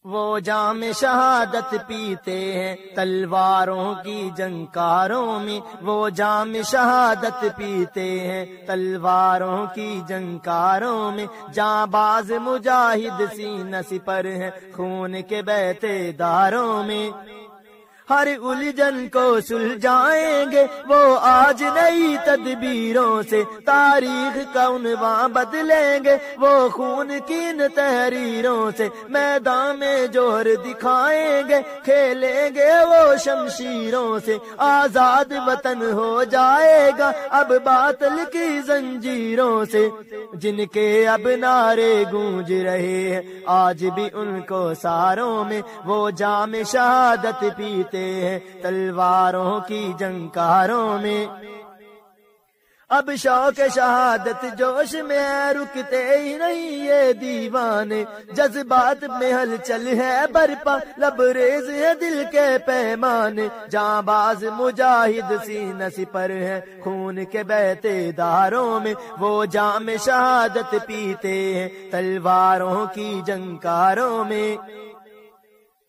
وہ جام شہادت پیتے ہیں تلواروں کی جنکاروں میں، وہ جام شہادت پیتے ہیں تلواروں کی جنکاروں میں، جاں باز مجاہد سینہ سپر ہیں خون کے بہتے داروں میں۔ ہر الجھن کو سلجھائیں گے وہ آج نئی تدبیروں سے، تاریخ کا عنوان بدلیں گے وہ خون کی ان تحریروں سے، میدان میں جوہر دکھائیں گے کھیلیں گے وہ شمشیروں سے، آزاد وطن ہو جائے گا اب باطل کی زنجیروں سے، جن کے اب نعرے گونج رہے ہیں آج بھی ان کو ساروں میں، وہ جام شہادت پیتے ہیں تلواروں کی جنکاروں میں۔ اب شوق شہادت جوش میں رکتے ہی نہیں یہ دیوانے، جذبات میں ہلچل ہے برپا لبریز ہے دل کے پیمانے، جاں باز مجاہد سینہ سپر ہے خون کے بہتے داروں میں، وہ جام شہادت پیتے ہیں تلواروں کی جنکاروں میں۔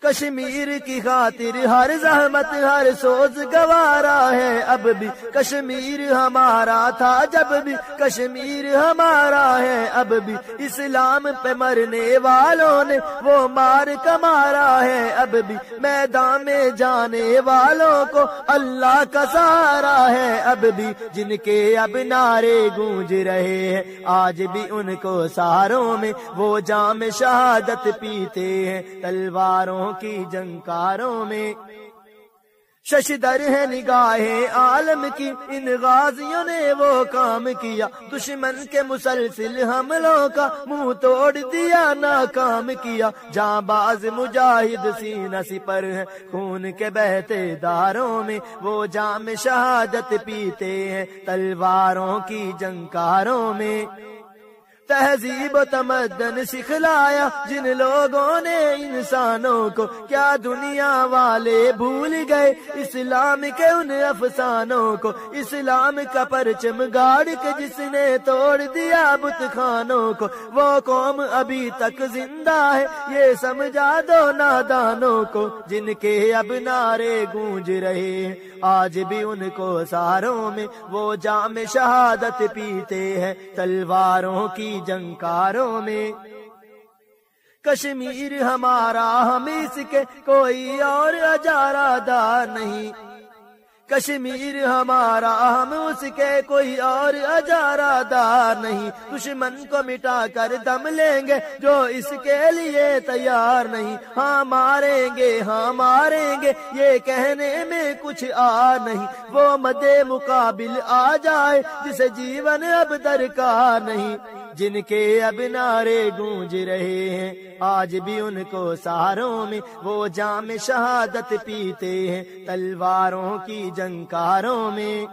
کشمیر کی خاطر ہر زحمت ہر سوز گوارا ہے اب بھی، کشمیر ہمارا تھا جب بھی کشمیر ہمارا ہے اب بھی، اسلام پہ مرنے والوں نے وہ مار کمارا ہے اب بھی، میدان میں جانے والوں کو اللہ کا سہارا ہے اب بھی، جن کے اب نعرے گونج رہے ہیں آج بھی ان کو ساروں میں، وہ جام شہادت پیتے ہیں تلواروں کی جنکاروں میں۔ ششدر ہے نگاہیں عالم کی ان غازیوں نے وہ کام کیا، دشمن کے مسلسل حملوں کا منہ توڑ دیا ناکام کیا، جاں باز مجاہد سینہ سپر ہے خون کے بہتے داروں میں، وہ جام شہادت پیتے ہیں تلواروں کی جنکاروں میں۔ تہذیب و تمدن سکھلایا جن لوگوں نے انسانوں کو، کیا دنیا والے بھول گئے اسلام کے ان افسانوں کو، اسلام کا پرچم گاڑ کے جس نے توڑ دیا بت خانوں کو، وہ قوم ابھی تک زندہ ہے یہ سمجھا دو نادانوں کو، جن کے اب نعرے گونج رہے ہیں آج بھی ان کو ساروں میں، وہ جام شہادت پیتے ہیں تلواروں کی جنکاروں میں۔ کشمیر ہمارا ہم اس کے کوئی اور اجارہ دار نہیں، کشمیر ہمارا ہم اس کے کوئی اور اجارہ دار نہیں، دشمن کو مٹا کر دم لیں گے جو اس کے لیے تیار نہیں، ہاں ماریں گے ہاں ماریں گے یہ کہنے میں کچھ آ نہیں، وہ مدے مقابل آ جائے جسے جیون اب درکار نہیں، جن کے اب نعرے گونج رہے ہیں آج بھی ان کو ساروں میں، وہ جام شہادت پیتے ہیں تلواروں کی جنکاروں میں۔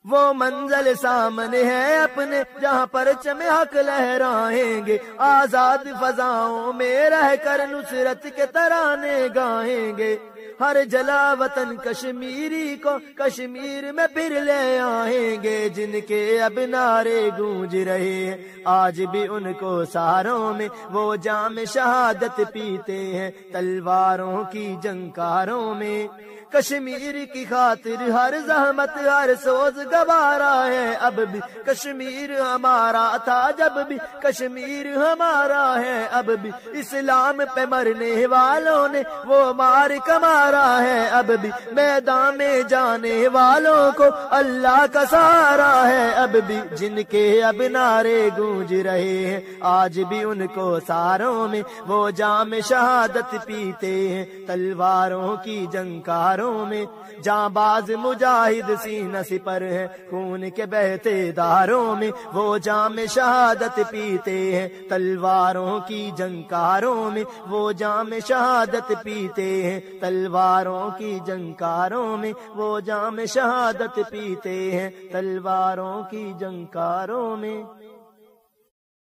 وہ منزل سامنے ہے اپنے جہاں پرچم حق لہرائیں گے، آزاد فضاؤں میں رہ کر نصرت کے ترانے گائیں گے، ہر جلا وطن کشمیری کو کشمیر میں پھر لے آئیں گے، جن کے اب نعرے گونج رہے ہیں آج بھی ان کو ساروں میں، وہ جام شہادت پیتے ہیں تلواروں کی جنکاروں میں۔ کشمیر کی خاطر ہر زحمت ہر سوز گوارا ہے اب بھی، کشمیر ہمارا تھا جب بھی کشمیر ہمارا ہے اب بھی، اسلام پہ مرنے والوں نے وہ مار کمارا ہے اب بھی، میدان میں جانے والوں کو اللہ کا سہارا ہے اب بھی، جن کے اب نعرے گونج رہے ہیں آج بھی ان کو ساروں میں، وہ جام شہادت پیتے ہیں تلواروں کی جنکاروں میں۔ جاں باز مجاہد سینہ سپر ہے خون کے بہتے داروں میں، وہ جام شہادت پیتے ہیں تلواروں کی جنکاروں میں، وہ جام شہادت پیتے ہیں تلواروں کی جنکاروں میں، وہ جام شہادت پیتے ہیں تلواروں کی جنکاروں میں۔